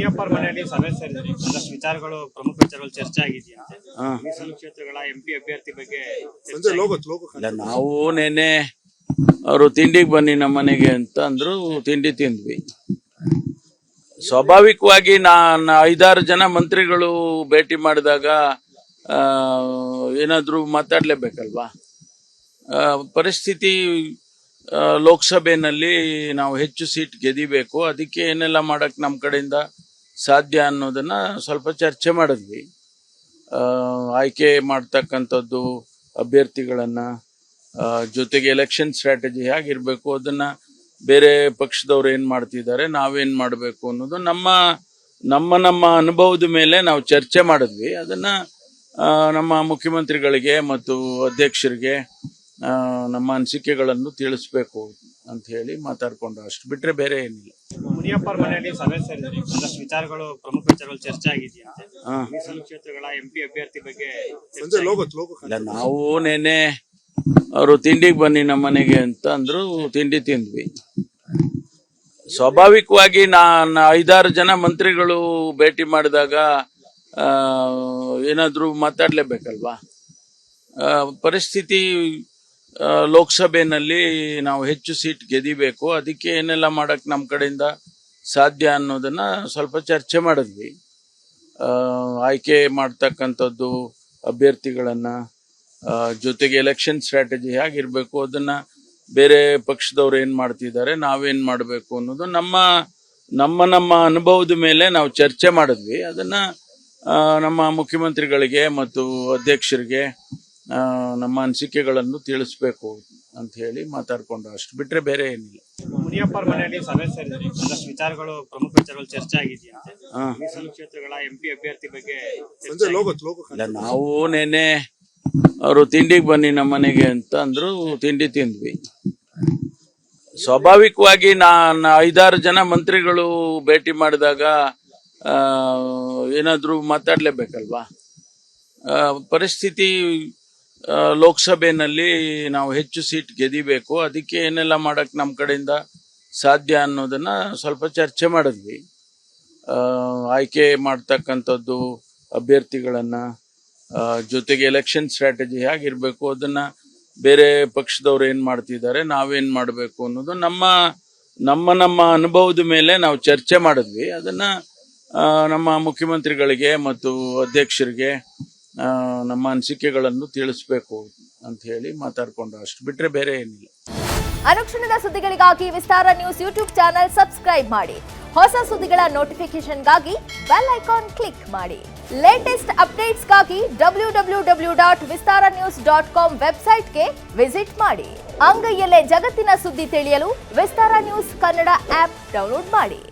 ಮುನಿಯಪ್ಪ ಮನೆಯಲ್ಲಿ ಸಭೆ ಸೇರಿದ್ರಿ, ಒಂದಷ್ಟು ವಿಚಾರಗಳು, ಪ್ರಮುಖ ವಿಚಾರಗಳು ಚರ್ಚೆ ಆಗಿದೆಯಂತೆ. ಮೀಸಲು ಕ್ಷೇತ್ರಗಳ ಎಂಪಿ ಅಭ್ಯರ್ಥಿ ಬಗ್ಗೆ ಇಲ್ಲ, ನಾವು ನೆನ್ನೆ ಅವರು ತಿಂಡಿಗೆ ಬನ್ನಿ ನಮ್ಮ ಮನೆಗೆ ಅಂತ ಅಂದ್ರು, ತಿಂಡಿ ತಿಂದ್ವಿ. ಸ್ವಾಭಾವಿಕವಾಗಿ ನಾನು 5-6 ಜನ ಮಂತ್ರಿಗಳು ಭೇಟಿ ಮಾಡಿದಾಗ ಏನಾದ್ರೂ ಮಾತಾಡ್ಲೇಬೇಕಲ್ವಾ. ಪರಿಸ್ಥಿತಿ ಲೋಕಸಭೆಯಲ್ಲಿ ನಾವು ಹೆಚ್ಚು ಸೀಟ್ ಗೆದಿಬೇಕು, ಅದಕ್ಕೆ ಏನೆಲ್ಲ ಮಾಡಕ್ ನಮ್ಮ ಕಡೆಯಿಂದ ಸಾಧ್ಯ ಅನ್ನೋದನ್ನ ಸ್ವಲ್ಪ ಚರ್ಚೆ ಮಾಡಿದ್ವಿ. ಆಯ್ಕೆ ಮಾಡ್ತಕ್ಕಂಥದ್ದು ಅಭ್ಯರ್ಥಿಗಳನ್ನ, ಜೊತೆಗೆ ಎಲೆಕ್ಷನ್ ಸ್ಟ್ರಾಟಜಿ ಹೇಗಿರ್ಬೇಕು, ಅದನ್ನ ಬೇರೆ ಪಕ್ಷದವ್ರು ಏನ್ ಮಾಡ್ತಿದ್ದಾರೆ, ನಾವೇನ್ ಮಾಡಬೇಕು ಅನ್ನೋದು ನಮ್ಮ ಅನುಭವದ ಮೇಲೆ ನಾವು ಚರ್ಚೆ ಮಾಡಿದ್ವಿ. ಅದನ್ನ ನಮ್ಮ ಮುಖ್ಯಮಂತ್ರಿಗಳಿಗೆ ಮತ್ತು ಅಧ್ಯಕ್ಷರಿಗೆ ನಮ್ಮ ಅನಿಸಿಕೆಗಳನ್ನು ತಿಳಿಸ್ಬೇಕು ಅಂತ ಹೇಳಿ ಮಾತಾಡ್ಕೊಂಡು, ಅಷ್ಟು ಬಿಟ್ರೆ ಬೇರೆ ಏನಿಲ್ಲ. ಮುನಿಯಪ್ಪ ಮನೆಯಲ್ಲಿ ಸಭೆ ಸೇರಿದ್ರಿ, ಒಂದಷ್ಟು ವಿಚಾರಗಳು, ಪ್ರಮುಖ ವಿಚಾರಗಳು ಚರ್ಚೆ ಆಗಿದೆಯಂತೆ. ಮೀಸಲು ಕ್ಷೇತ್ರಗಳ ಎಂಪಿ ಅಭ್ಯರ್ಥಿ ಬಗ್ಗೆ ಇಲ್ಲ, ನಾವು ನೆನ್ನೆ ಅವರು ತಿಂಡಿಗೆ ಬನ್ನಿ ನಮ್ಮ ಮನೆಗೆ ಅಂತ ಅಂದ್ರು, ತಿಂಡಿ ತಿಂದ್ವಿ. ಸ್ವಾಭಾವಿಕವಾಗಿ ನಾನು 5-6 ಜನ ಮಂತ್ರಿಗಳು ಭೇಟಿ ಮಾಡಿದಾಗ ಏನಾದ್ರೂ ಮಾತಾಡ್ಲೇಬೇಕಲ್ವಾ. ಪರಿಸ್ಥಿತಿ ಲೋಕಸಭೆಯಲ್ಲಿ ನಾವು ಹೆಚ್ಚು ಸೀಟ್ ಗೆದಿಬೇಕು, ಅದಕ್ಕೆ ಏನೆಲ್ಲ ಮಾಡಕ್ ನಮ್ಮ ಕಡೆಯಿಂದ ಸಾಧ್ಯ ಅನ್ನೋದನ್ನ ಸ್ವಲ್ಪ ಚರ್ಚೆ ಮಾಡಿದ್ವಿ. ಆಯ್ಕೆ ಮಾಡ್ತಕ್ಕಂಥದ್ದು ಅಭ್ಯರ್ಥಿಗಳನ್ನ, ಜೊತೆಗೆ ಎಲೆಕ್ಷನ್ ಸ್ಟ್ರಾಟಜಿ ಹೇಗಿರ್ಬೇಕು, ಅದನ್ನ ಬೇರೆ ಪಕ್ಷದವ್ರು ಏನ್ ಮಾಡ್ತಿದ್ದಾರೆ, ನಾವೇನ್ ಮಾಡಬೇಕು ಅನ್ನೋದು ನಮ್ಮ ಅನುಭವದ ಮೇಲೆ ನಾವು ಚರ್ಚೆ ಮಾಡಿದ್ವಿ. ಅದನ್ನ ನಮ್ಮ ಮುಖ್ಯಮಂತ್ರಿಗಳಿಗೆ ಮತ್ತು ಅಧ್ಯಕ್ಷರಿಗೆ ನಮ್ಮ ಅನಿಸಿಕೆಗಳನ್ನು ತಿಳಿಸ್ಬೇಕು ಅಂತ ಹೇಳಿ ಮಾತಾಡ್ಕೊಂಡು, ಅಷ್ಟು ಬಿಟ್ರೆ ಬೇರೆ ಏನಿಲ್ಲ. ಮುನಿಯಪ್ಪ ಮನೆಯಲ್ಲಿ ಸಭೆ ಸೇರಿದ್ರಿ, ಒಂದಷ್ಟು ವಿಚಾರಗಳು, ಪ್ರಮುಖ ವಿಚಾರಗಳು ಚರ್ಚೆ ಆಗಿದೆಯಂತೆ. ಮೀಸಲು ಕ್ಷೇತ್ರಗಳ ಎಂಪಿ ಅಭ್ಯರ್ಥಿ ಬಗ್ಗೆ ಇಲ್ಲ, ನಾವು ನೆನ್ನೆ ಅವರು ತಿಂಡಿಗೆ ಬನ್ನಿ ನಮ್ಮ ಮನೆಗೆ ಅಂತ ಅಂದ್ರು, ತಿಂಡಿ ತಿಂದ್ವಿ. ಸ್ವಾಭಾವಿಕವಾಗಿ ನಾನು 5-6 ಜನ ಮಂತ್ರಿಗಳು ಭೇಟಿ ಮಾಡಿದಾಗ ಏನಾದ್ರೂ ಮಾತಾಡ್ಲೇಬೇಕಲ್ವಾ. ಪರಿಸ್ಥಿತಿ ಲೋಕಸಭೆಯಲ್ಲಿ ನಾವು ಹೆಚ್ಚು ಸೀಟ್ ಗೆದಿಬೇಕು, ಅದಕ್ಕೆ ಏನೆಲ್ಲ ಮಾಡಕ್ ನಮ್ಮ ಕಡೆಯಿಂದ ಸಾಧ್ಯ ಅನ್ನೋದನ್ನ ಸ್ವಲ್ಪ ಚರ್ಚೆ ಮಾಡಿದ್ವಿ. ಆಯ್ಕೆ ಮಾಡ್ತಕ್ಕಂಥದ್ದು ಅಭ್ಯರ್ಥಿಗಳನ್ನ, ಜೊತೆಗೆ ಎಲೆಕ್ಷನ್ ಸ್ಟ್ರಾಟಜಿ ಹೇಗಿರ್ಬೇಕು, ಅದನ್ನ ಬೇರೆ ಪಕ್ಷದವ್ರು ಏನ್ ಮಾಡ್ತಿದ್ದಾರೆ, ನಾವೇನ್ ಮಾಡಬೇಕು ಅನ್ನೋದು ನಮ್ಮ ಅನುಭವದ ಮೇಲೆ ನಾವು ಚರ್ಚೆ ಮಾಡಿದ್ವಿ. ಅದನ್ನ ನಮ್ಮ ಮುಖ್ಯಮಂತ್ರಿಗಳಿಗೆ ಮತ್ತು ಅಧ್ಯಕ್ಷರಿಗೆ ನಮ್ಮ ಅನಿಸಿಕೆಗಳನ್ನು ತಿಳಿಸ್ಬೇಕು ಅಂತ ಹೇಳಿ ಮಾತಾಡ್ಕೊಂಡು, ಅಷ್ಟು ಬಿಟ್ರೆ ಬೇರೆ ಏನಿಲ್ಲ. ಅನುಕ್ಷಣದ ಸುದ್ದಿಗಳಿಗಾಗಿ ವಿಸ್ತಾರ ನ್ಯೂಸ್ ಯೂಟ್ಯೂಬ್ ಚಾನೆಲ್ ಸಬ್ಸ್ಕ್ರೈಬ್ ಮಾಡಿ. ಹೊಸ ಸುದ್ದಿಗಳ ನೋಟಿಫಿಕೇಶನ್ಗಾಗಿ ಬೆಲ್ ಐಕಾನ್ ಕ್ಲಿಕ್ ಮಾಡಿ. ಲೇಟೆಸ್ಟ್ ಅಪ್ಡೇಟ್ಸ್ಗಾಗಿ www.vistaranews.com ವೆಬ್ಸೈಟ್ಗೆ ವಿಸಿಟ್ ಮಾಡಿ. ಅಂಗೈಯಲ್ಲೇ ಜಗತ್ತಿನ ಸುದ್ದಿ ತಿಳಿಯಲು ವಿಸ್ತಾರ ನ್ಯೂಸ್ ಕನ್ನಡ ಆಪ್ ಡೌನ್ಲೋಡ್ ಮಾಡಿ.